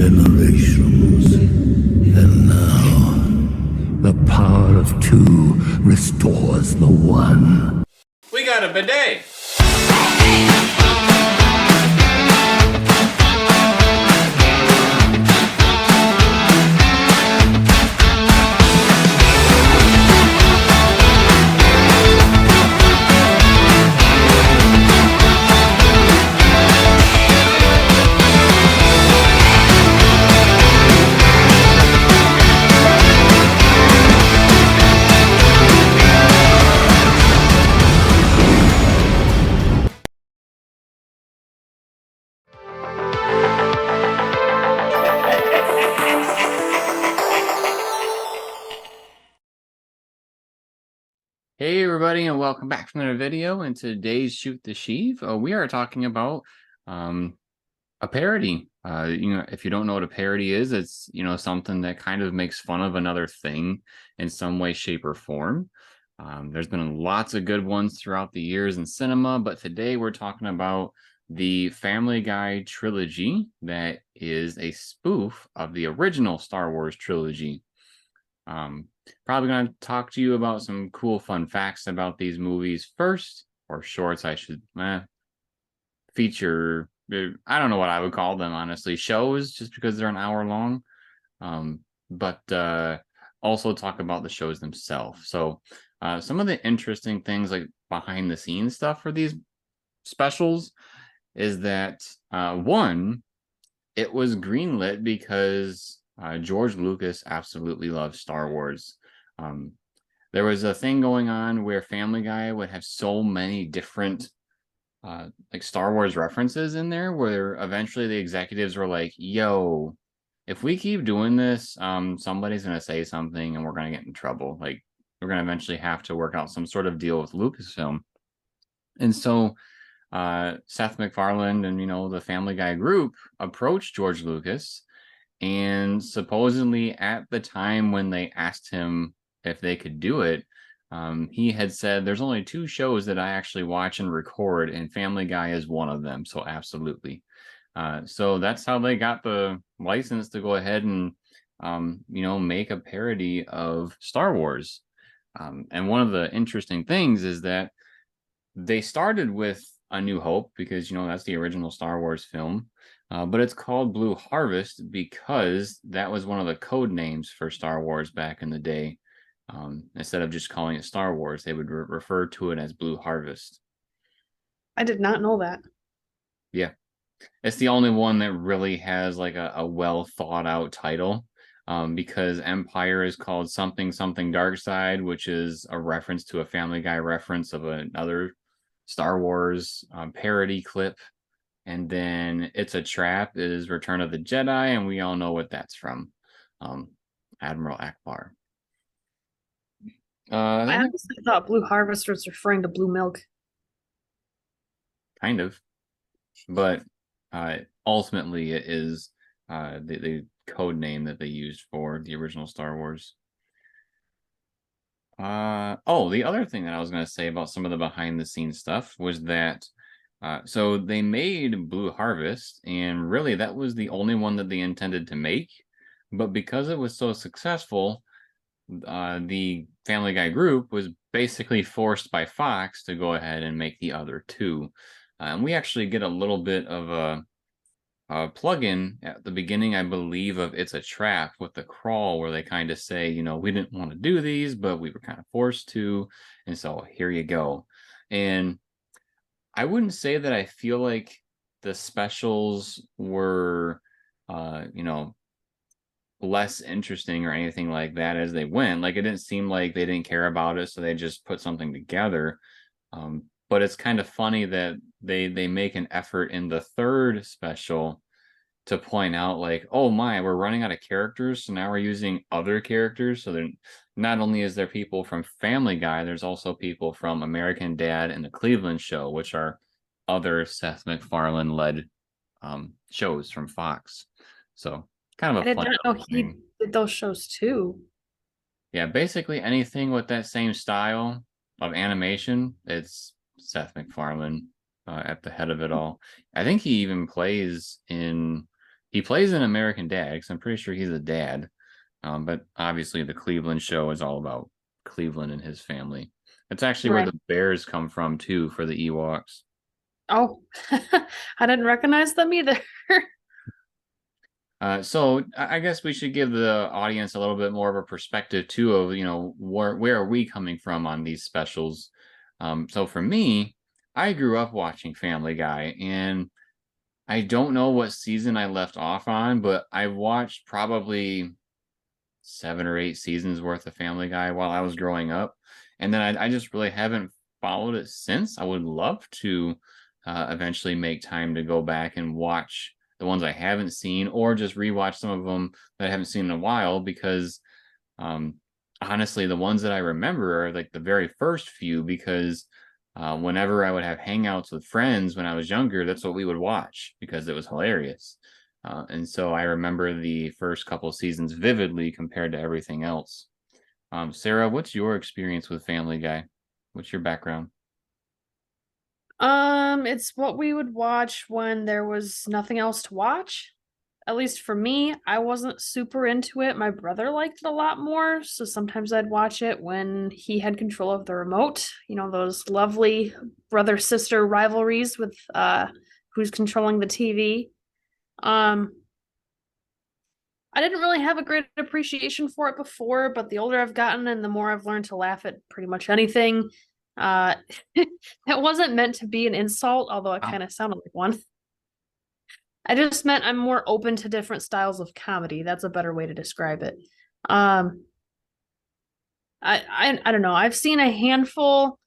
generations. And now, the power of two restores the one. We got a bidet! Hey everybody, and welcome back to another video. In today's Shoot the Sheev, we are talking about a parody. If you don't know what a parody is, it's something that kind of makes fun of another thing in some way, shape, or form. There's been lots of good ones throughout the years in cinema, but today we're talking about the Family Guy trilogy that is a spoof of the original Star Wars trilogy. Probably going to talk to you about some cool fun facts about these movies first, or shorts, I should feature. I don't know what I would call them, honestly. Shows, just because they're an hour long. But also talk about the shows themselves. So some of the interesting things, like behind the scenes stuff for these specials, is that one, it was greenlit because George Lucas absolutely loves Star Wars. There was a thing going on where Family Guy would have so many different like Star Wars references in there, where eventually the executives were like, yo, if we keep doing this, somebody's going to say something and we're going to get in trouble. Like, we're going to eventually have to work out some sort of deal with Lucasfilm. And so Seth MacFarlane and, the Family Guy group approached George Lucas. And supposedly at the time when they asked him if they could do it, he had said, there's only two shows that I actually watch and record, and Family Guy is one of them. So absolutely. So that's how they got the license to go ahead and, make a parody of Star Wars. And one of the interesting things is that they started with A New Hope because, that's the original Star Wars film. But it's called Blue Harvest because that was one of the code names for Star Wars back in the day. Instead of just calling it Star Wars, they would refer to it as Blue Harvest. I did not know that. Yeah. It's the only one that really has like a well thought out title, because Empire is called something Dark Side, which is a reference to a Family Guy reference of another Star Wars parody clip. And then It's a Trap is Return of the Jedi, and we all know what that's from. Admiral Akbar. I honestly thought Blue Harvest was referring to blue milk. Kind of. But ultimately it is the code name that they used for the original Star Wars. The other thing that I was going to say about some of the behind the scenes stuff was that so they made Blue Harvest, and really that was the only one that they intended to make. But because it was so successful, the Family Guy group was basically forced by Fox to go ahead and make the other two. And we actually get a little bit of a plug-in at the beginning, I believe, of It's a Trap with the crawl, where they kind of say, we didn't want to do these, but we were kind of forced to. And so here you go. And I wouldn't say that I feel like the specials were, less interesting or anything like that as they went. Like, it didn't seem like they didn't care about it, so they just put something together. But it's kind of funny that they make an effort in the third special to point out, like, oh my, we're running out of characters, so now we're using other characters. So then not only is there people from Family Guy, there's also people from American Dad and the Cleveland Show, which are other Seth MacFarlane led shows from Fox. So kind of a I did fun not know he thing. did those shows too. Yeah, basically anything with that same style of animation, it's Seth MacFarlane at the head of it all. I think he even plays in He plays an American dad, because I'm pretty sure he's a dad. But obviously the Cleveland show is all about Cleveland and his family. It's actually where Right. the bears come from too, for the Ewoks. Oh, I didn't recognize them either. So I guess we should give the audience a little bit more of a perspective too of, where are we coming from on these specials. So for me, I grew up watching Family Guy, and I don't know what season I left off on, but I watched probably 7 or 8 seasons worth of Family Guy while I was growing up. And then I just really haven't followed it since. I would love to eventually make time to go back and watch the ones I haven't seen, or just rewatch some of them that I haven't seen in a while, because um, honestly, the ones that I remember are like the very first few, because whenever I would have hangouts with friends when I was younger, that's what we would watch because it was hilarious. And so I remember the first couple of seasons vividly compared to everything else. Sarah, what's your experience with Family Guy? What's your background? It's what we would watch when there was nothing else to watch. At least for me, I wasn't super into it. My brother liked it a lot more, so sometimes I'd watch it when he had control of the remote. You know, those lovely brother-sister rivalries with who's controlling the TV. Um, I didn't really have a great appreciation for it before, but the older I've gotten and the more I've learned to laugh at pretty much anything, uh, that wasn't meant to be an insult, although it Oh, kind of sounded like one. I just meant I'm more open to different styles of comedy. That's a better way to describe it. Um, I don't know. I've seen a handful,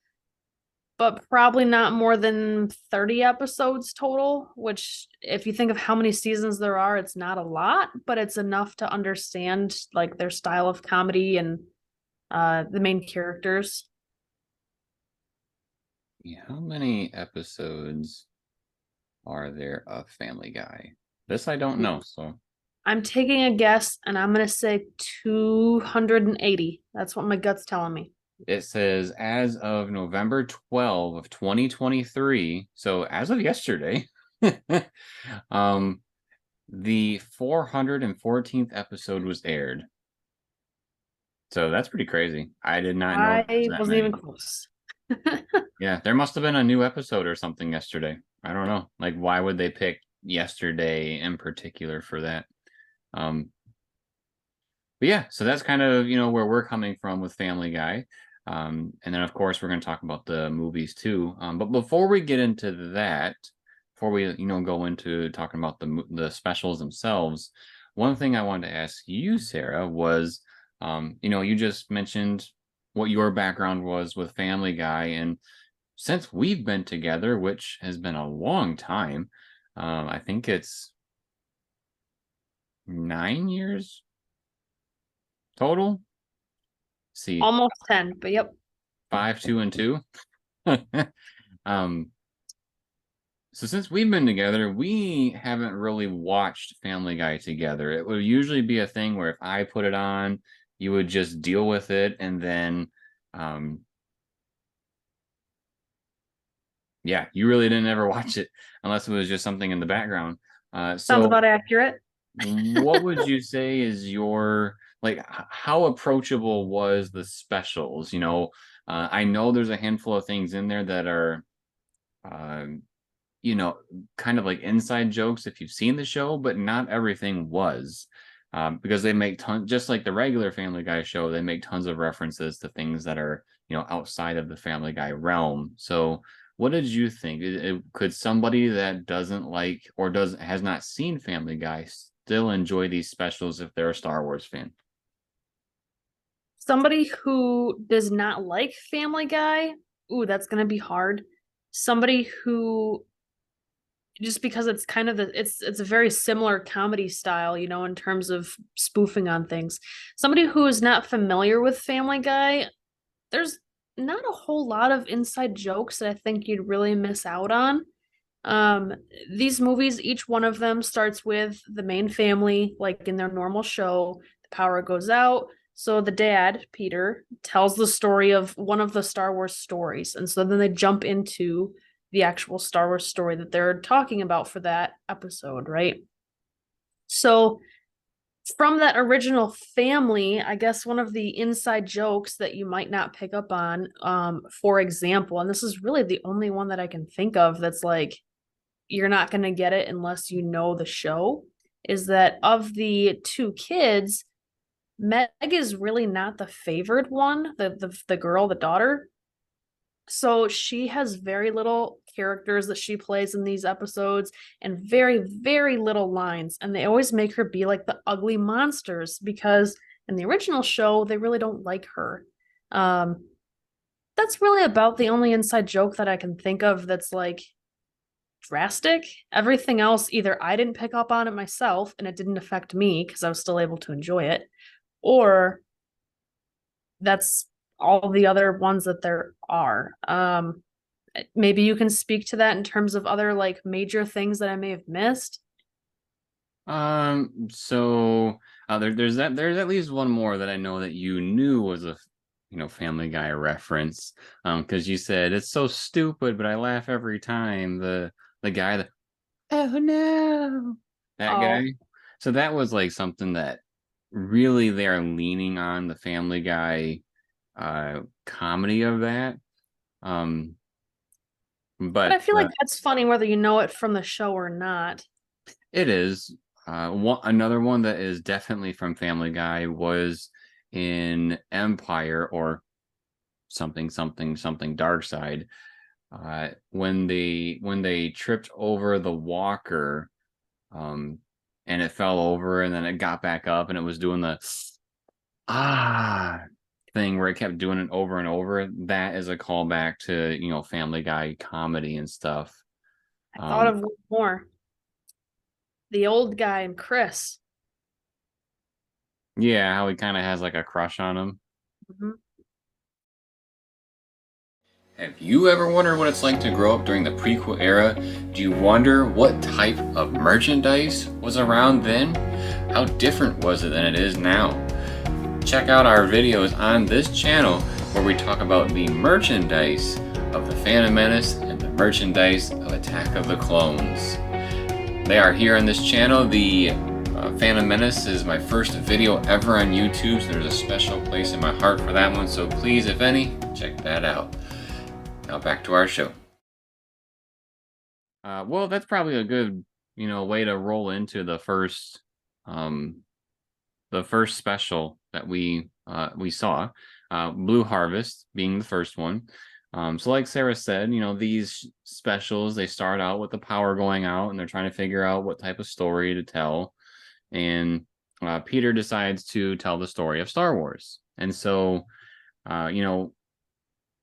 but probably not more than 30 episodes total, which if you think of how many seasons there are, it's not a lot, but it's enough to understand like their style of comedy and the main characters. yeah. How many episodes are there of Family Guy? This I don't know. So I'm taking a guess and I'm gonna say 280. That's what my gut's telling me. it says as of November 12 of 2023, so as of yesterday, um, the 414th episode was aired. So that's pretty crazy. I did not know there was I that wasn't even many. close. Yeah, there must have been a new episode or something yesterday. I don't know. Like, why would they pick yesterday in particular for that? Um, but yeah, so that's kind of, where we're coming from with Family Guy. And then of course we're going to talk about the movies too. But before we get into that, before we, go into talking about the specials themselves, one thing I wanted to ask you, Sarah, was, you just mentioned what your background was with Family Guy, and since we've been together, which has been a long time, I think it's 9 years total. See, Almost 10, but yep. 5, 2, and 2. um, so since we've been together, we haven't really watched Family Guy together. It would usually be a thing where if I put it on, you would just deal with it, and then, um, yeah, you really didn't ever watch it unless it was just something in the background. Sounds So about accurate. what would you say is your, like, how approachable was the specials? I know there's a handful of things in there that are, um, kind of like inside jokes if you've seen the show, but not everything was. Because they make tons, just like the regular Family Guy show, they make tons of references to things that are, outside of the Family Guy realm. So, what did you think? Could somebody that doesn't like or has not seen Family Guy still enjoy these specials if they're a Star Wars fan? Somebody who does not like Family Guy, ooh, that's gonna be hard. Somebody who just because it's kind of it's a very similar comedy style, you know, in terms of spoofing on things. Somebody who is not familiar with Family Guy, there's not a whole lot of inside jokes that I think you'd really miss out on. Um, these movies, each one of them starts with the main family, like in their normal show. The power goes out. So the dad, Peter, tells the story of one of the Star Wars stories. And so then they jump into the actual Star Wars story that they're talking about for that episode, right? So from that original family, I guess one of the inside jokes that you might not pick up on, for example, and this is really the only one that I can think of that's like you're not going to get it unless you know the show, is that of the two kids, Meg is really not the favored one, the girl, the daughter. So she has very little characters that she plays in these episodes and very, very little lines. And they always make her be like the ugly monsters because in the original show, they really don't like her. Um, that's really about the only inside joke that I can think of that's like drastic. Everything else, either I didn't pick up on it myself and it didn't affect me because I was still able to enjoy it, or that's all the other ones that there are. Maybe you can speak to that in terms of other like major things that I may have missed. So there's at least one more that I know that you knew was a Family Guy reference. Because you said it's so stupid, but I laugh every time. The guy that, oh no, that Oh, guy. So that was like something that really they are leaning on the Family Guy comedy of that. Um, but I but feel like that's funny whether you know it from the show or not. it is. Another one that is definitely from Family Guy was in Empire or something Dark Side. When they tripped over the walker, and it fell over and then it got back up and it was doing the thing where it kept doing it over and over. That is a callback to Family Guy comedy and stuff. I thought of one more. The old guy and Chris. Yeah, how he kind of has like a crush on him. Mm-hmm. Have you ever wondered what it's like to grow up during the prequel era? Do you wonder what type of merchandise was around then? How different was it than it is now? Check out our videos on this channel where we talk about the merchandise of The Phantom Menace and the merchandise of Attack of the Clones. They are here on this channel. The Phantom Menace is my first video ever on YouTube, so there's a special place in my heart for that one, so please, if any, check that out. Now back to our show. Well, that's probably a good, way to roll into the first special that we saw, Blue Harvest being the first one. So like Sarah said, these specials, they start out with the power going out and they're trying to figure out what type of story to tell. And Peter decides to tell the story of Star Wars. And so,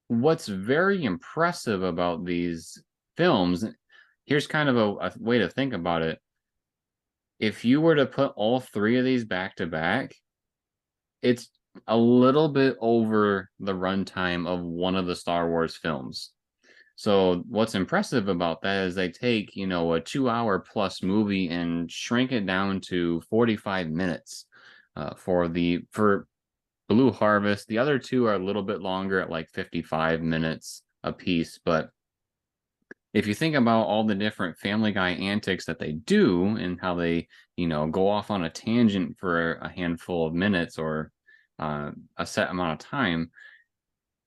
what's very impressive about these films, here's kind of a way to think about it. If you were to put all three of these back to back, it's a little bit over the runtime of one of the Star Wars films. So what's impressive about that is they take, a 2-hour plus movie and shrink it down to 45 minutes for Blue Harvest. The other two are a little bit longer at like 55 minutes a piece. But if you think about all the different Family Guy antics that they do and how they, go off on a tangent for a handful of minutes or a set amount of time,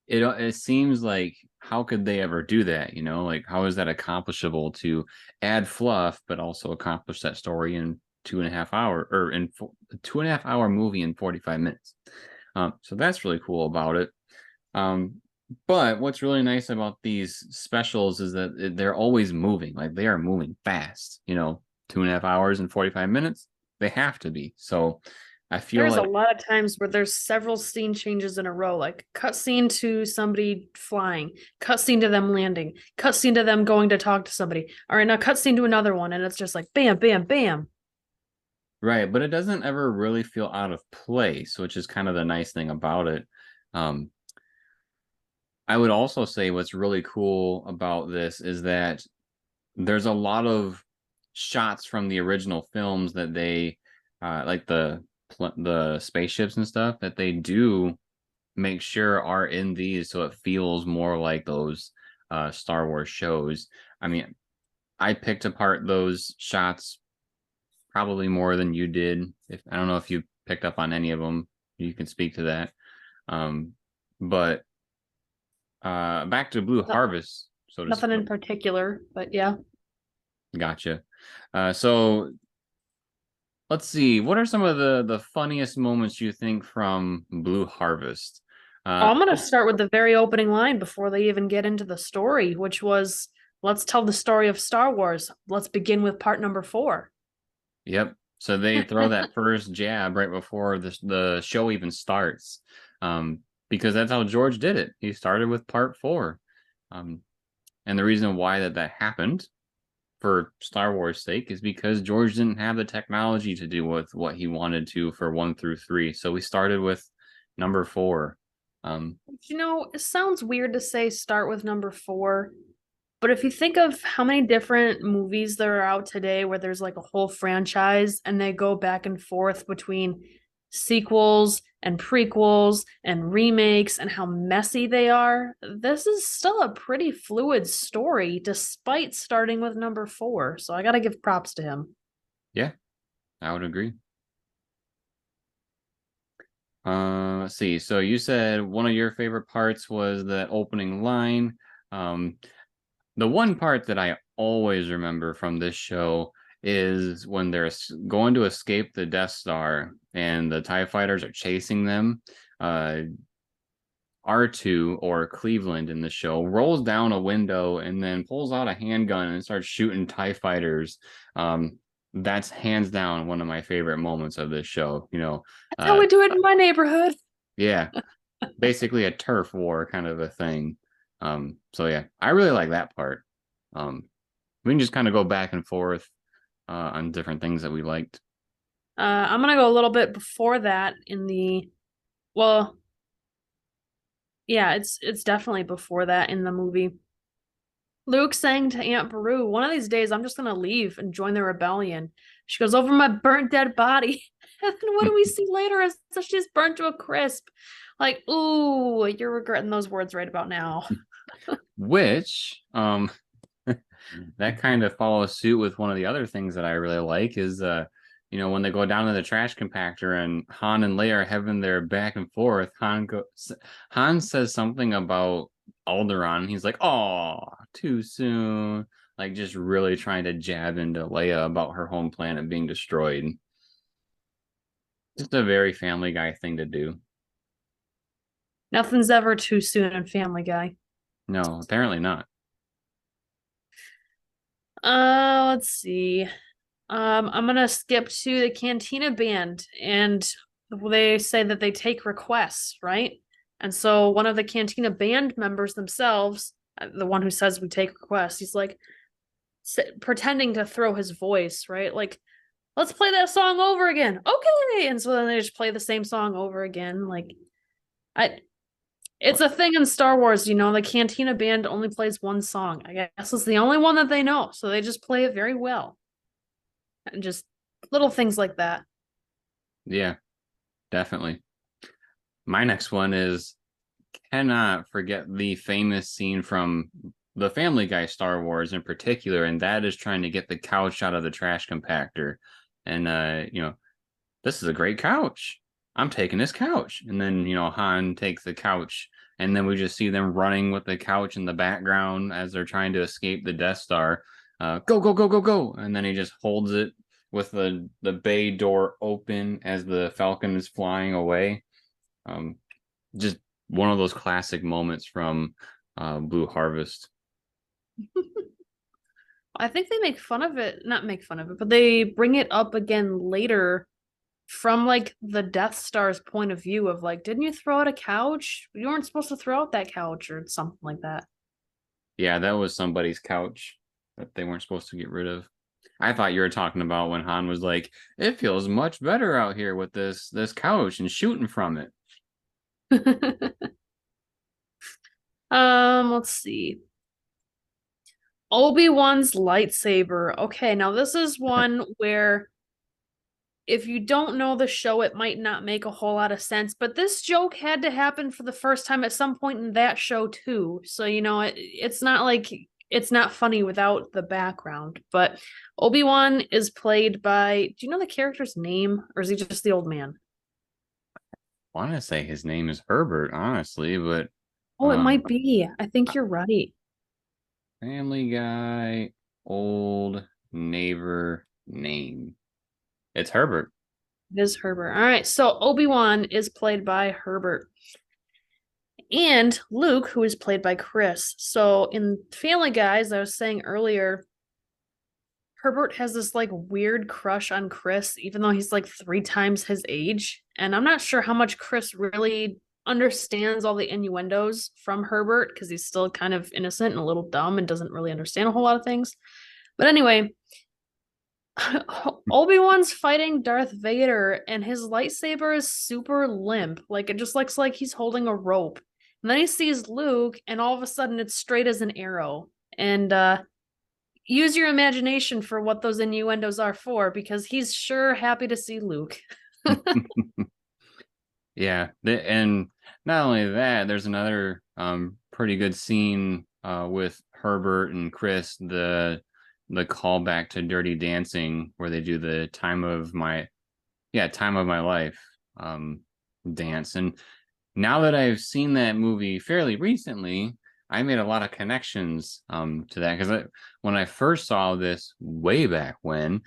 it seems like, how could they ever do that? Like, how is that accomplishable to add fluff but also accomplish that story in 2.5 hour or in 2.5 hour movie in 45 minutes? So that's really cool about it. But what's really nice about these specials is that they're always moving. Like, they are moving fast. 2.5 hours and 45 minutes. They have to be. So I feel There's like a lot of times where there's several scene changes in a row, like cut scene to somebody flying, cut scene to them landing, cut scene to them going to talk to somebody. All right, now cut scene to another one, and it's just like bam, bam, bam. right, but it doesn't ever really feel out of place, which is kind of the nice thing about it. I would also say what's really cool about this is that there's a lot of shots from the original films that they like the spaceships and stuff that they do make sure are in these, so it feels more like those Star Wars shows. I mean, I picked apart those shots probably more than you did. If I don't know if you picked up on any of them, you can speak to that. But back to Blue No- Harvest, so to Nothing speak. in particular, but yeah. Gotcha. So let's see. What are some of the funniest moments you think from Blue Harvest? Oh, I'm gonna start with the very opening line before they even get into the story, which was, "Let's tell the story of Star Wars. Let's begin with part number 4." Yep. So they throw that first jab right before the show even starts, because that's how George did it. He started with part 4, and the reason why that happened for Star Wars' sake is because George didn't have the technology to do with what he wanted to for 1 through 3. So we started with number 4. You know, it sounds weird to say start with number 4, but if you think of how many different movies there are out today where there's like a whole franchise and they go back and forth between sequels and prequels and remakes and how messy they are, this is still a pretty fluid story despite starting with number 4. So I got to give props to him. Yeah, I would agree. Let's see. So you said one of your favorite parts was the opening line. The one part that I always remember from this show is when they're going to escape the Death Star and the TIE fighters are chasing them. R2, or Cleveland in the show, rolls down a window and then pulls out a handgun and starts shooting TIE fighters. That's hands down one of my favorite moments of this show. That's how we do it in my neighborhood. Yeah, basically a turf war kind of a thing. So yeah, I really like that part. We can just kind of go back and forth on different things that we liked. I'm gonna go a little bit before that in the, well, yeah, it's definitely before that in the movie. Luke saying to Aunt Beru, "One of these days I'm just gonna leave and join the rebellion." She goes, "Over my burnt dead body." And then what do we see later? Is that she's burnt to a crisp. Like, ooh, you're regretting those words right about now. Which that kind of follows suit with one of the other things that I really like is when they go down to the trash compactor and Han and Leia are having their back and forth. Han says something about Alderaan. He's like, "Oh, too soon." Like just really trying to jab into Leia about her home planet being destroyed. Just a very Family Guy thing to do. Nothing's ever too soon in Family Guy. No, apparently not. Let's see. I'm gonna skip to the Cantina Band, and they say that they take requests, right? And so one of the Cantina Band members themselves, the one who says we take requests, he's like pretending to throw his voice, right? Like, let's play that song over again. Okay. And so then they just play the same song over again. Like, it's a thing in Star Wars, the Cantina Band only plays one song. I guess it's the only one that they know, so they just play it very well. And just little things like that. Yeah, definitely. My next one is, cannot forget the famous scene from the Family Guy Star Wars in particular, and that is trying to get the couch out of the trash compactor. And this is a great couch. I'm taking this couch. And then, Han takes the couch, and then we just see them running with the couch in the background as they're trying to escape the Death Star. Go, go, go, go, go. And then he just holds it with the bay door open as the Falcon is flying away. Just one of those classic moments from Blue Harvest. I think they make fun of it, not make fun of it, but they bring it up again later from like the Death Star's point of view of like, didn't you throw out a couch? You weren't supposed to throw out that couch or something like that. Yeah, that was somebody's couch that they weren't supposed to get rid of. I thought you were talking about when Han was like, "It feels much better out here with this couch and shooting from it." Let's see. Obi-Wan's lightsaber. Okay, now this is one where if you don't know the show, it might not make a whole lot of sense, but this joke had to happen for the first time at some point in that show too. So, it's not like it's not funny without the background. But Obi-Wan is played by, do you know the character's name, or is he just the old man? I want to say his name is Herbert, honestly, but Oh, it um, might be. I think you're right. Family Guy, old neighbor name. It's Herbert. It is Herbert. All right, so Obi-Wan is played by Herbert. And Luke, who is played by Chris. So in Family Guy, as I was saying earlier, Herbert has this like weird crush on Chris, even though he's like 3 times his age. And I'm not sure how much Chris really understands all the innuendos from Herbert because he's still kind of innocent and a little dumb and doesn't really understand a whole lot of things. But anyway, Obi-Wan's fighting Darth Vader and his lightsaber is super limp. Like it just looks like he's holding a rope. And then he sees Luke and all of a sudden it's straight as an arrow. And use your imagination for what those innuendos are for because he's sure happy to see Luke. Yeah, and not only that, there's another pretty good scene with Herbert and Chris, the callback to Dirty Dancing, where they do the time of my life dance. And now that I've seen that movie fairly recently, I made a lot of connections to that, because when I first saw this way back when,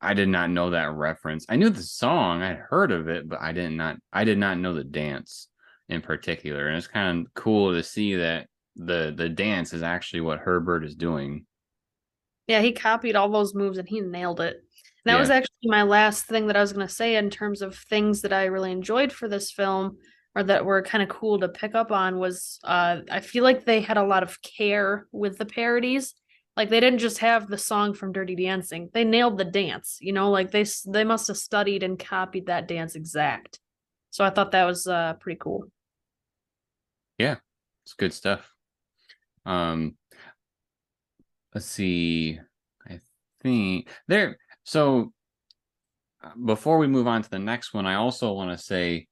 I did not know that reference. I knew the song, I had heard of it, but I did not know the dance in particular. And it's kind of cool to see that the dance is actually what Herbert is doing. Yeah, he copied all those moves and he nailed it. And that was Yeah. actually my last thing that I was going to say in terms of things that I really enjoyed for this film or that were kind of cool to pick up on was I feel like they had a lot of care with the parodies. Like they didn't just have the song from Dirty Dancing. They nailed the dance, you know, like they must have studied and copied that dance exact. So I thought that was pretty cool. Yeah. It's good stuff. Um let's see. I think there. So before we move on to the next one, I also want to say,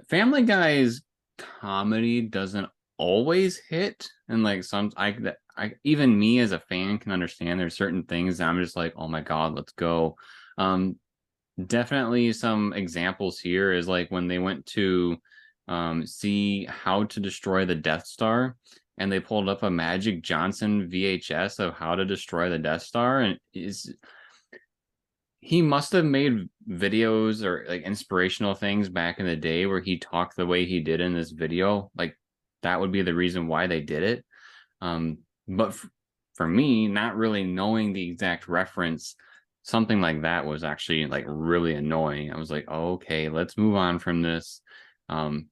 Family Guy's comedy doesn't always hit, and like even me as a fan can understand there's certain things that I'm just like, oh my god, let's go. Um, Definitely some examples here is like when they went to see how to destroy the Death Star, and they pulled up a Magic Johnson VHS of how to destroy the Death Star, and he must have made videos or like inspirational things back in the day where he talked the way he did in this video. Like that would be the reason why they did it. But for me, not really knowing the exact reference, something like that was actually like really annoying. I was like, oh, okay, let's move on from this. And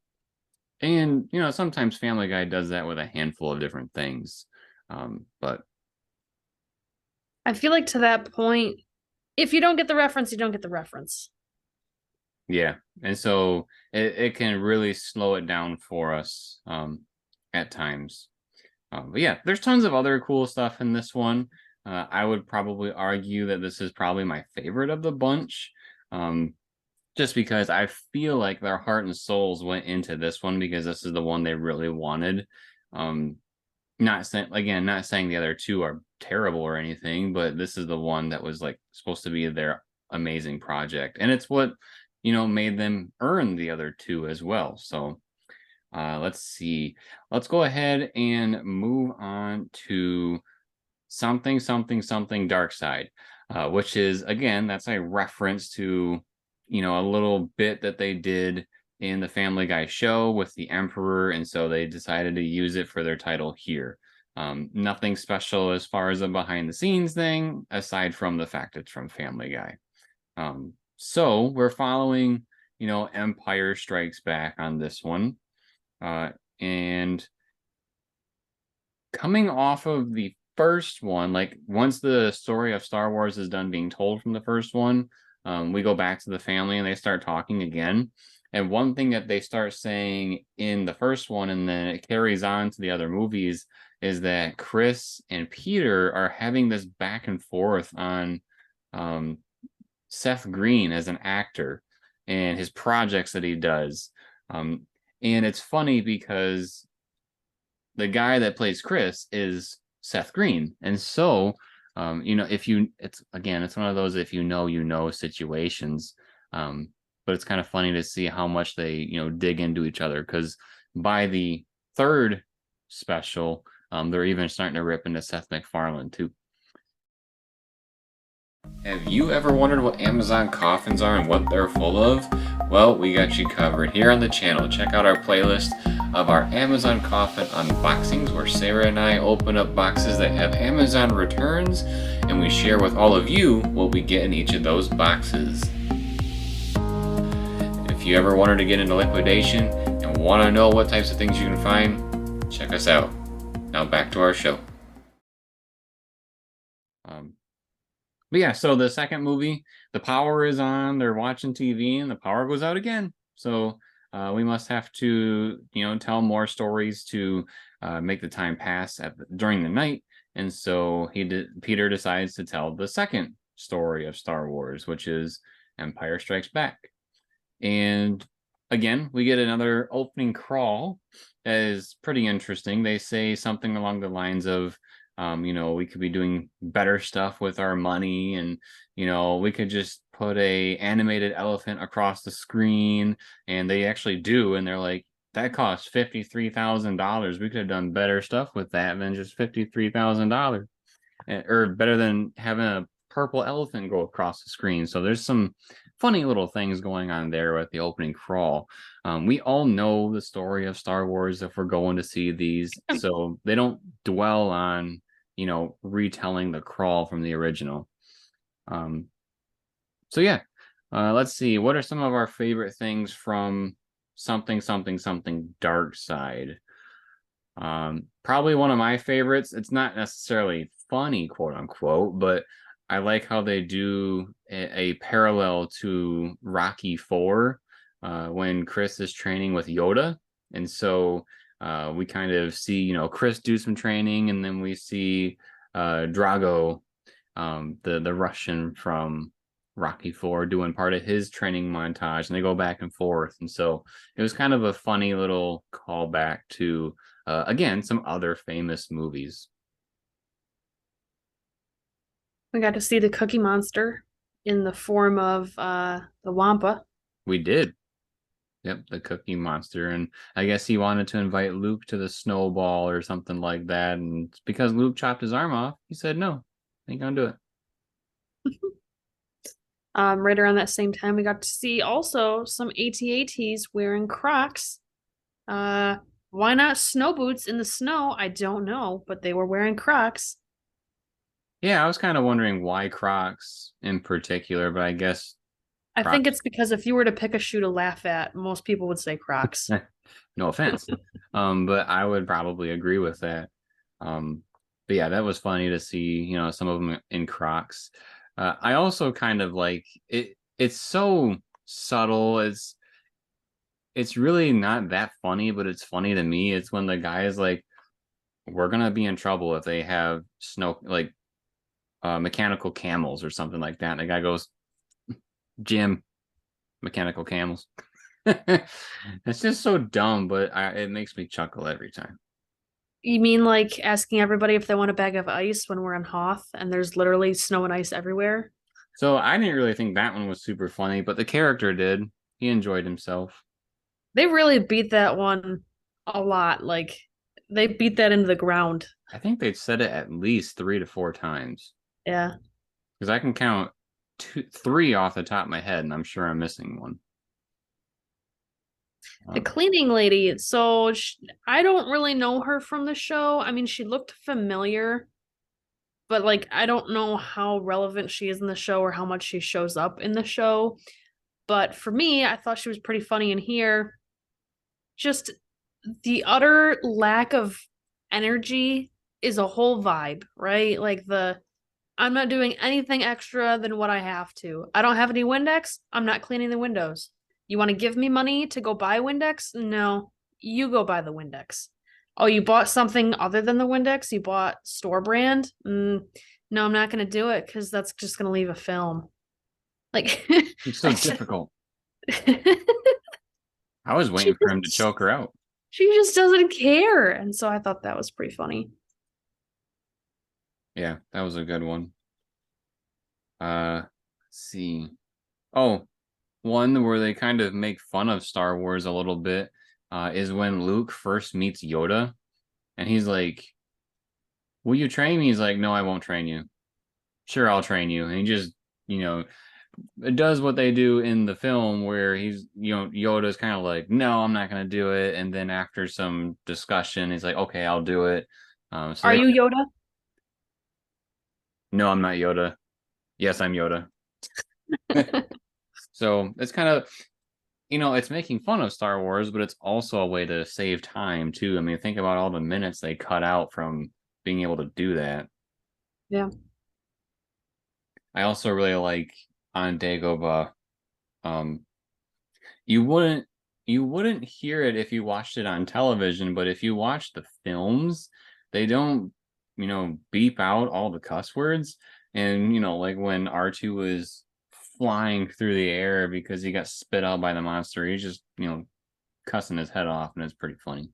sometimes Family Guy does that with a handful of different things. But I feel like to that point, if you don't get the reference, you don't get the reference. yeah, and so it can really slow it down for us at times. But yeah, there's tons of other cool stuff in this one. I would probably argue that this is probably my favorite of the bunch, just because I feel like their heart and souls went into this one because this is the one they really wanted. Not saying the other two are terrible or anything, but this is the one that was like supposed to be their amazing project, and it's what made them earn the other two as well. So let's see. Let's go ahead and move on to something dark side, which is, again, that's a reference to a little bit that they did in the Family Guy show with the Emperor, and so they decided to use it for their title here. Nothing special as far as a behind the scenes thing, aside from the fact it's from Family Guy. So we're following Empire Strikes Back on this one, and coming off of the first one, like once the story of Star Wars is done being told from the first one, we go back to the family and they start talking again. And one thing that they start saying in the first one, and then it carries on to the other movies, is that Chris and Peter are having this back and forth on Seth Green as an actor and his projects that he does. And it's funny because the guy that plays Chris is Seth Green. And so, it's one of those, if you know situations. But it's kind of funny to see how much they, dig into each other. Because by the third special, they're even starting to rip into Seth MacFarlane too. Have you ever wondered what Amazon coffins are and what they're full of? Well, we got you covered here on the channel. Check out our playlist of our Amazon coffin unboxings, where Sarah and I open up boxes that have Amazon returns, and we share with all of you what we get in each of those boxes. If you ever wanted to get into liquidation and want to know what types of things you can find, check us out. Now back to our show. But yeah, so the second movie, the power is on, they're watching TV, and the power goes out again. So we must have to, tell more stories to make the time pass during the night. And so Peter decides to tell the second story of Star Wars, which is Empire Strikes Back. And again, we get another opening crawl that is pretty interesting. They say something along the lines of, we could be doing better stuff with our money, and we could just put a animated elephant across the screen, and they actually do, and they're like, that costs $53,000. We could have done better stuff with that than just $53,000, or better than having a purple elephant go across the screen. So there's some funny little things going on there with the opening crawl. We all know the story of Star Wars if we're going to see these, so they don't dwell on retelling the crawl from the original. So yeah, let's see, what are some of our favorite things from something dark side? Probably one of my favorites, it's not necessarily funny, quote unquote, but I like how they do a parallel to Rocky IV, when Chris is training with Yoda. And so we kind of see, Chris do some training, and then we see Drago, the Russian from Rocky IV, doing part of his training montage, and they go back and forth. And so it was kind of a funny little callback to, again, some other famous movies. We got to see the Cookie Monster in the form of the Wampa. We did. Yep, the Cookie Monster. And I guess he wanted to invite Luke to the snowball or something like that. And because Luke chopped his arm off, he said, no, ain't gonna do it. Right around that same time, we got to see also some AT-ATs wearing Crocs. Why not snow boots in the snow? I don't know, but they were wearing Crocs. Yeah, I was kind of wondering why Crocs in particular, but I guess I think it's because if you were to pick a shoe to laugh at, most people would say Crocs. No offense. But I would probably agree with that. But yeah, that was funny to see, some of them in Crocs. I also kind of like it. It's so subtle. It's really not that funny, but it's funny to me. It's when the guy is like, we're gonna be in trouble if they have mechanical camels or something like that. And the guy goes, Jim, mechanical camels. It's just so dumb, but it makes me chuckle every time. You mean like asking everybody if they want a bag of ice when we're in Hoth and there's literally snow and ice everywhere? So I didn't really think that one was super funny, but the character did. He enjoyed himself. They really beat that one a lot. Like, they beat that into the ground. I think they've said it at least 3 to 4 times. Yeah. Because I can count 3 off the top of my head, and I'm sure I'm missing one. The cleaning lady. So I don't really know her from the show. I mean, she looked familiar, but like, I don't know how relevant she is in the show or how much she shows up in the show. But for me, I thought she was pretty funny in here. Just the utter lack of energy is a whole vibe, right? Like I'm not doing anything extra than what I have to. I don't have any Windex. I'm not cleaning the windows. You want to give me money to go buy Windex? No, you go buy the Windex. Oh, you bought something other than the Windex? You bought store brand? No, I'm not going to do it because that's just going to leave a film. Like, it's so difficult. I was waiting for him to choke her out. She just doesn't care. And so I thought that was pretty funny. Yeah, that was a good one. Let's see. Oh, one where they kind of make fun of Star Wars a little bit is when Luke first meets Yoda, and he's like, "Will you train me?" He's like, "No, I won't train you." "Sure, I'll train you." And he just, it does what they do in the film where Yoda's kind of like, "No, I'm not going to do it." And then after some discussion, he's like, "Okay, I'll do it." So Are they, you Yoda? no, I'm not Yoda. Yes, I'm Yoda. So it's kind of, it's making fun of Star Wars, but it's also a way to save time too. I mean, think about all the minutes they cut out from being able to do that. Yeah. I also really like on Dagobah. Um, you wouldn't hear it if you watched it on television, but if you watch the films, they don't, beep out all the cuss words. And like when R2 was flying through the air because he got spit out by the monster, he's just, cussing his head off, and it's pretty funny.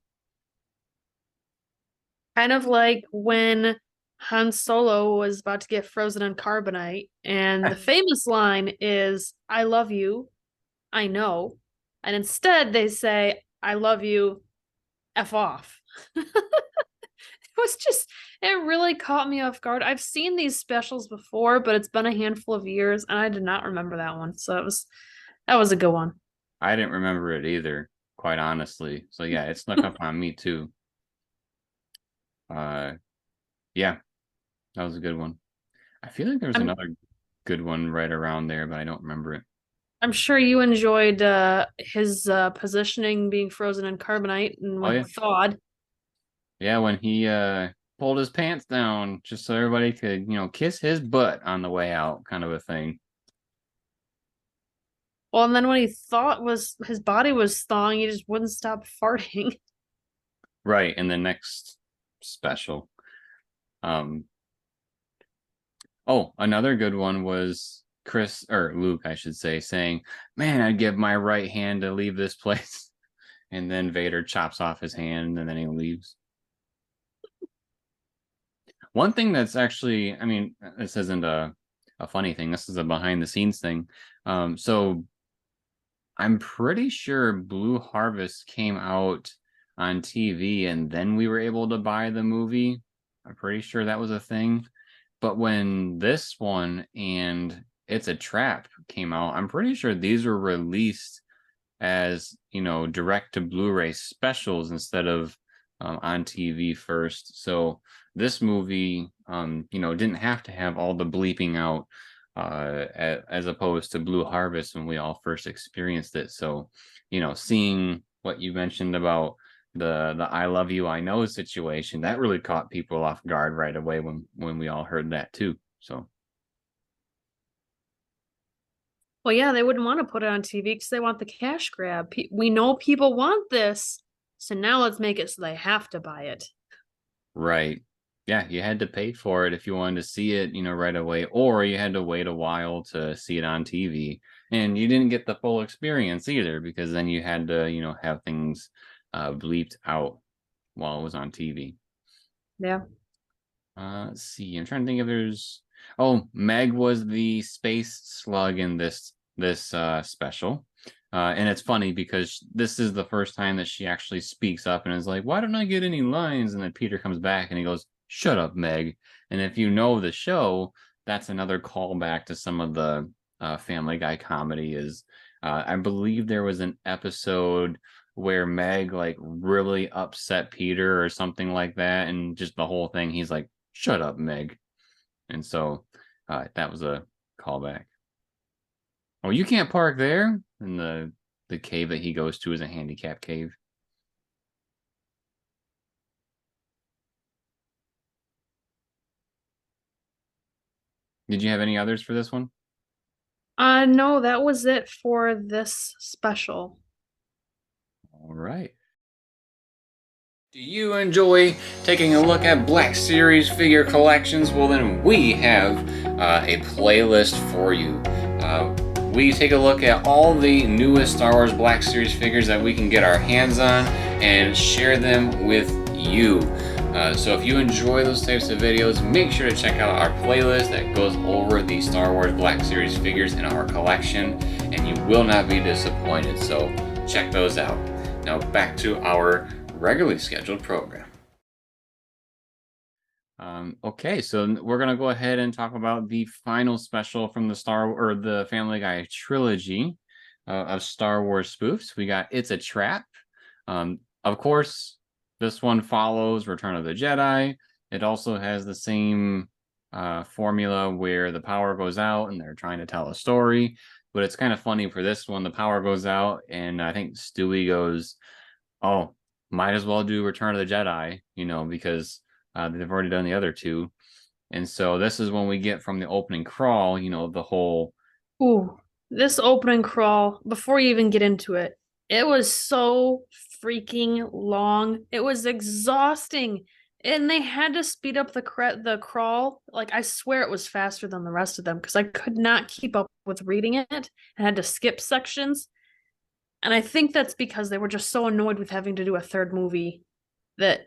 Kind of like when Han Solo was about to get frozen in carbonite, and the famous line is, "I love you, I know." And instead they say, "I love you, F off." It really caught me off guard. I've seen these specials before, but it's been a handful of years, and I did not remember that one. So that was a good one. I didn't remember it either, quite honestly. So yeah, it snuck up on me too. Yeah, that was a good one. I feel like there was another good one right around there, but I don't remember it. I'm sure you enjoyed his positioning being frozen in carbonite and Oh when yeah. he thawed. Yeah, when he pulled his pants down just so everybody could, kiss his butt on the way out, kind of a thing. Well, and then when he thought was his body was thawing, he just wouldn't stop farting. Right, in the next special. Um Oh, another good one was Chris, or Luke, I should say, saying, "Man, I'd give my right hand to leave this place." And then Vader chops off his hand and then he leaves. One thing that's actually, I mean, this isn't a funny thing. This is a behind the scenes thing. So I'm pretty sure Blue Harvest came out on TV and then we were able to buy the movie. I'm pretty sure that was a thing. But when this one and It's a Trap came out, I'm pretty sure these were released as, direct to Blu-ray specials instead of on TV first. So this movie, didn't have to have all the bleeping out as opposed to Blue Harvest when we all first experienced it. So, seeing what you mentioned about the "I love you, I know" situation, that really caught people off guard right away when we all heard that too. So Well, yeah, they wouldn't want to put it on TV because they want the cash grab. We know people want this, so now let's make it so they have to buy it. right. Yeah, you had to pay for it if you wanted to see it, right away, or you had to wait a while to see it on TV. And you didn't get the full experience either because then you had to, have things bleeped out while it was on TV. Yeah. Let's see. I'm trying to think if there's. Oh, Meg was the space slug in this special, and it's funny because this is the first time that she actually speaks up and is like, "Why don't I get any lines?" And then Peter comes back and he goes, "Shut up, Meg." And if you know the show, that's another callback to some of the Family Guy comedy. I believe there was an episode where Meg like really upset Peter or something like that, and just the whole thing, he's like, "Shut up, Meg." And so that was a callback. "Oh, you can't park there." And the cave that he goes to is a handicap cave. Did you have any others for this one? No, that was it for this special. All right. Do you enjoy taking a look at Black Series figure collections? Well, then we have a playlist for you. we take a look at all the newest Star Wars Black Series figures that we can get our hands on and share them with you. So if you enjoy those types of videos, make sure to check out our playlist that goes over the Star Wars Black Series figures in our collection, and you will not be disappointed. So check those out. Now back to our regularly scheduled program. Okay, so we're gonna go ahead and talk about the final special from the Family Guy trilogy of Star Wars spoofs. We got It's a Trap. Of course, this one follows Return of the Jedi. It also has the same formula where the power goes out and they're trying to tell a story. But it's kind of funny for this one, the power goes out, and I think Stewie goes, "Oh, might as well do Return of the Jedi," because they've already done the other two. And so this is when we get from the opening crawl, the whole... Ooh, this opening crawl, before you even get into it, it was so freaking long. It was exhausting. And they had to speed up the crawl. Like, I swear it was faster than the rest of them because I could not keep up with reading it and had to skip sections. And I think that's because they were just so annoyed with having to do a third movie that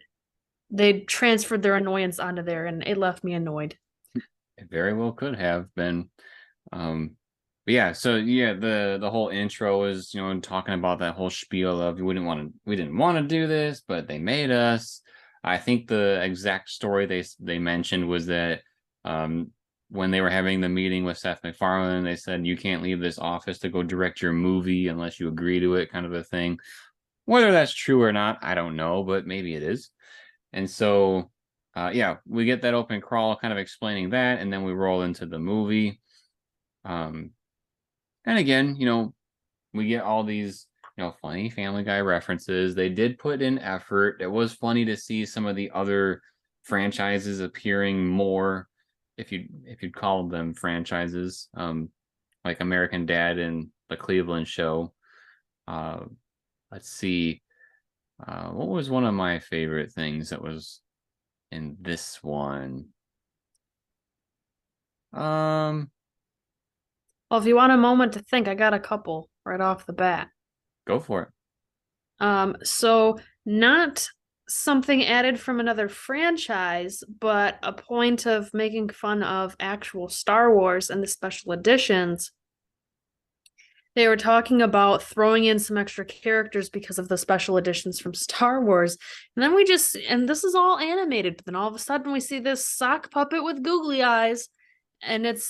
they transferred their annoyance onto there, and it left me annoyed. It very well could have been. But yeah, so yeah, the whole intro is, talking about that whole spiel of we didn't want to do this, but they made us. I think the exact story they mentioned was that when they were having the meeting with Seth MacFarlane, they said you can't leave this office to go direct your movie unless you agree to it, kind of a thing. Whether that's true or not, I don't know, but maybe it is. And so, yeah, we get that open crawl kind of explaining that, and then we roll into the movie. And again, we get all these, funny Family Guy references. They did put in effort. It was funny to see some of the other franchises appearing more, if you'd call them franchises, like American Dad and the Cleveland Show. Let's see. What was one of my favorite things that was in this one? Well, if you want a moment to think, I got a couple right off the bat. Go for it. So not something added from another franchise, but a point of making fun of actual Star Wars and the special editions. They were talking about throwing in some extra characters because of the special editions from Star Wars. And then and this is all animated, but then all of a sudden we see this sock puppet with googly eyes. And it's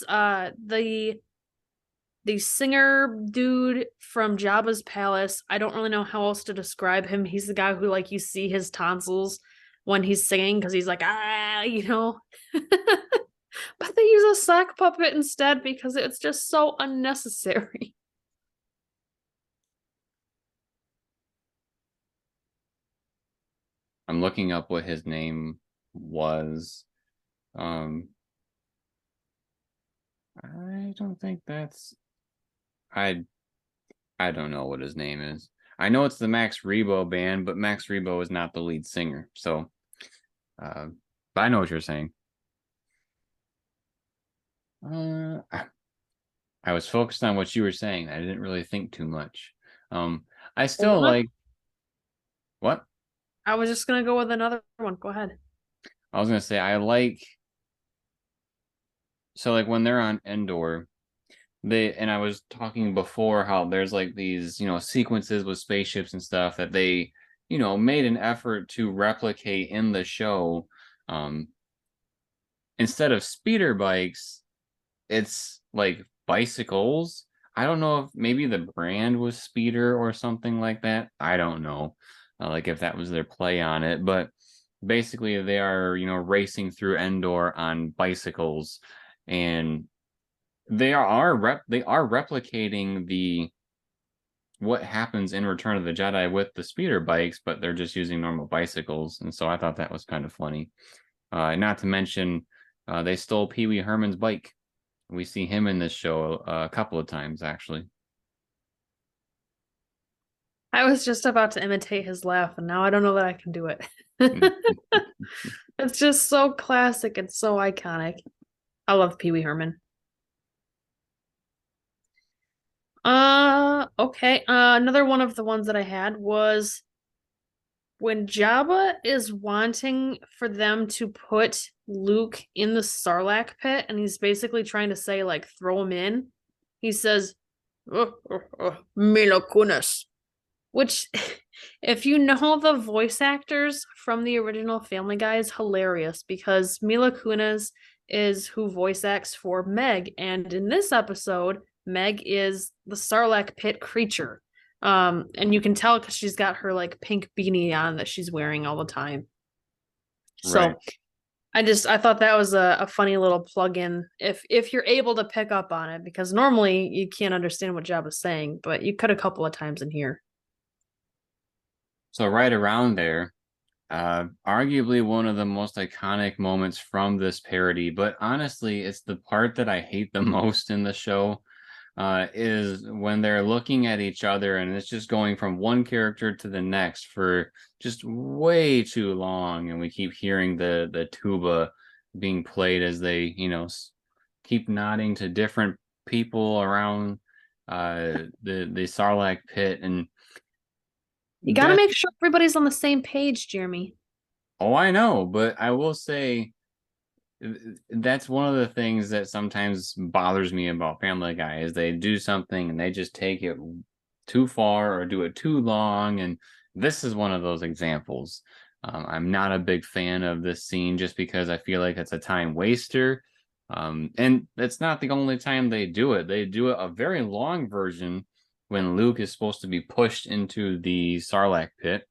the singer dude from Jabba's palace. I don't really know how else to describe him. He's the guy who, you see his tonsils when he's singing because he's like, But they use a sock puppet instead because it's just so unnecessary. I'm looking up what his name was. I don't think that's... I don't know what his name is. I know it's the Max Rebo band, but Max Rebo is not the lead singer. So, but I know what you're saying. I was focused on what you were saying. I didn't really think too much. I still like... What? I was just gonna go with another one. Go ahead. I was gonna say I like... So when they're on Endor, and I was talking before how there's these, sequences with spaceships and stuff that they, made an effort to replicate in the show. Instead of speeder bikes, it's bicycles. I don't know if maybe the brand was Speeder or something like that. I don't know, if that was their play on it, but basically they are, racing through Endor on bicycles, and they are replicating what happens in Return of the Jedi with the speeder bikes, but they're just using normal bicycles. And so I thought that was kind of funny. Not to mention, they stole Pee Wee Herman's bike. We see him in this show a couple of times, actually. I was just about to imitate his laugh, and now I don't know that I can do it. It's just so classic and so iconic. I love Pee Wee Herman. Okay. Another one of the ones that I had was when Jabba is wanting for them to put Luke in the Sarlacc pit, and he's basically trying to say, like, throw him in. He says, Mila Kunis. Which, if you know the voice actors from the original Family Guy, is hilarious because Mila Kunis is who voice acts for Meg, and in this episode, Meg is the Sarlacc pit creature. And you can tell because she's got her like pink beanie on that she's wearing all the time. Right. So I thought that was a funny little plug-in if you're able to pick up on it, because normally you can't understand what Jabba's saying, but you could a couple of times in here. So right around there, arguably one of the most iconic moments from this parody, but honestly, it's the part that I hate the most in the show, is when they're looking at each other and it's just going from one character to the next for just way too long, and we keep hearing the tuba being played as they, keep nodding to different people around the Sarlacc pit, and You got to that make sure everybody's on the same page, Jeremy. oh, I know, but I will say that's one of the things that sometimes bothers me about Family Guy is they do something and they just take it too far or do it too long, and this is one of those examples. I'm not a big fan of this scene just because I feel like it's a time waster, and it's not the only time they do it. They do a very long version when Luke is supposed to be pushed into the Sarlacc pit,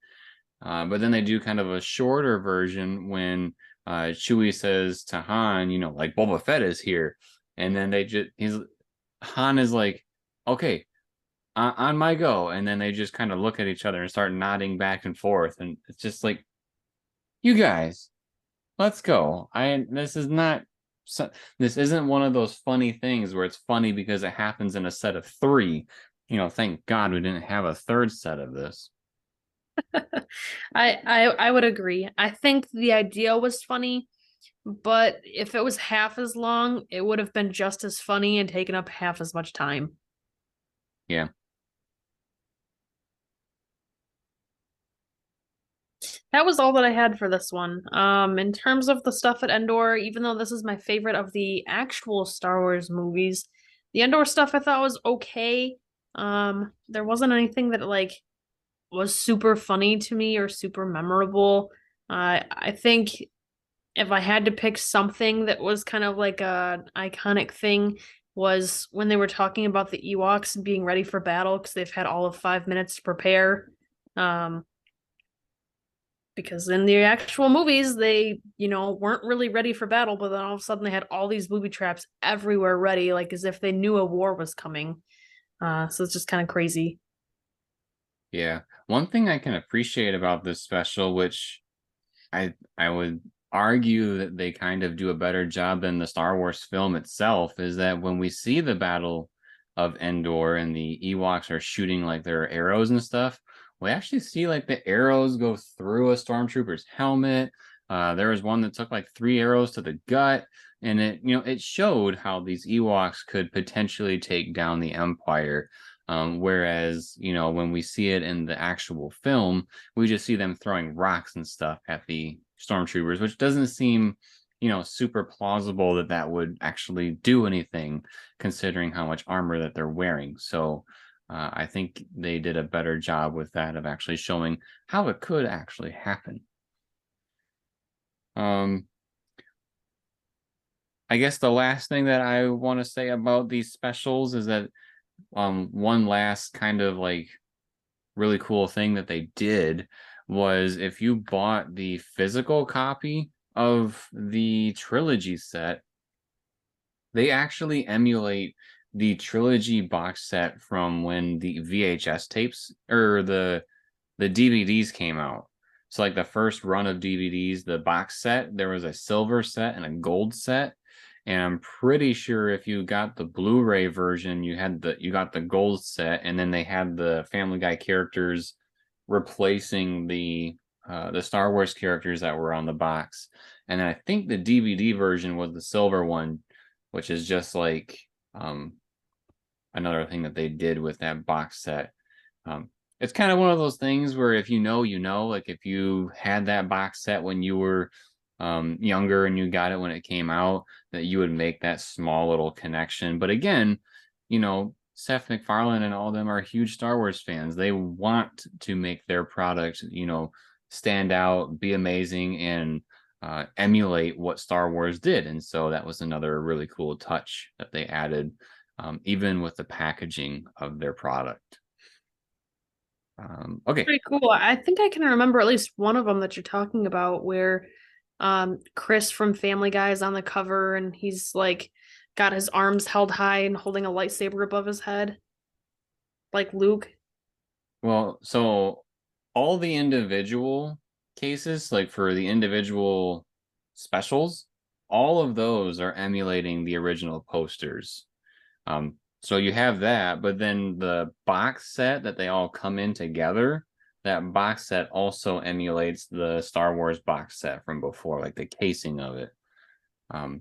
but then they do kind of a shorter version when Chewie says to Han, like Boba Fett is here, and then Han is like, okay, on my go, and then they just kind of look at each other and start nodding back and forth, and it's just like, you guys, let's go. This isn't one of those funny things where it's funny because it happens in a set of three. Thank God we didn't have a third set of this. I would agree. I think the idea was funny, but if it was half as long, it would have been just as funny and taken up half as much time. Yeah. That was all that I had for this one. In terms of the stuff at Endor, even though this is my favorite of the actual Star Wars movies, the Endor stuff I thought was okay. There wasn't anything that like was super funny to me or super memorable. I think if I had to pick something that was kind of like a iconic thing was when they were talking about the Ewoks being ready for battle because they've had all of 5 minutes to prepare. Because in the actual movies, they, weren't really ready for battle, but then all of a sudden they had all these booby traps everywhere ready, like as if they knew a war was coming. So it's just kind of crazy. Yeah. One thing I can appreciate about this special, which I would argue that they kind of do a better job than the Star Wars film itself, is that when we see the Battle of Endor and the Ewoks are shooting like their arrows and stuff, we actually see like the arrows go through a stormtrooper's helmet. There was one that took like 3 arrows to the gut, and it showed how these Ewoks could potentially take down the Empire. Whereas, when we see it in the actual film, we just see them throwing rocks and stuff at the stormtroopers, which doesn't seem, super plausible that would actually do anything considering how much armor that they're wearing. So I think they did a better job with that of actually showing how it could actually happen. I guess the last thing that I want to say about these specials is that one last kind of like really cool thing that they did was if you bought the physical copy of the trilogy set, they actually emulate the trilogy box set from when the VHS tapes or the DVDs came out. So like the first run of DVDs, the box set, there was a silver set and a gold set. And I'm pretty sure if you got the Blu-ray version, you got the gold set, and then they had the Family Guy characters replacing the Star Wars characters that were on the box. And then I think the DVD version was the silver one, which is just like another thing that they did with that box set. It's kind of one of those things where if you know, like if you had that box set when you were younger and you got it when it came out, that you would make that small little connection. But again, Seth MacFarlane and all of them are huge Star Wars fans. They want to make their product, stand out, be amazing, and emulate what Star Wars did. And so that was another really cool touch that they added, even with the packaging of their product. Okay. Pretty cool. I think I can remember at least one of them that you're talking about where Chris from Family Guy is on the cover and he's like got his arms held high and holding a lightsaber above his head. Like Luke. Well, so all the individual cases, like for the individual specials, all of those are emulating the original posters. So you have that, but then the box set that they all come in together, that box set also emulates the Star Wars box set from before, like the casing of it. I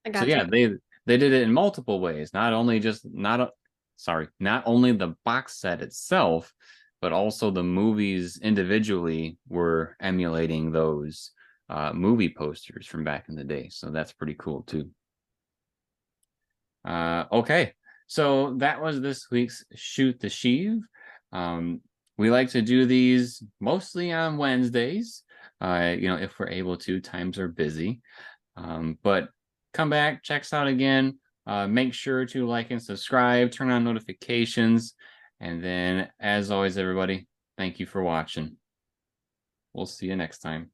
So got yeah, you. they did it in multiple ways, not only the box set itself, but also the movies individually were emulating those movie posters from back in the day. So that's pretty cool too. Okay, so that was this week's Shoot the Sheev. We like to do these mostly on Wednesdays, if we're able to. Times are busy, but come back, check us out again. Make sure to like and subscribe, turn on notifications, and then, as always, everybody, thank you for watching. We'll see you next time.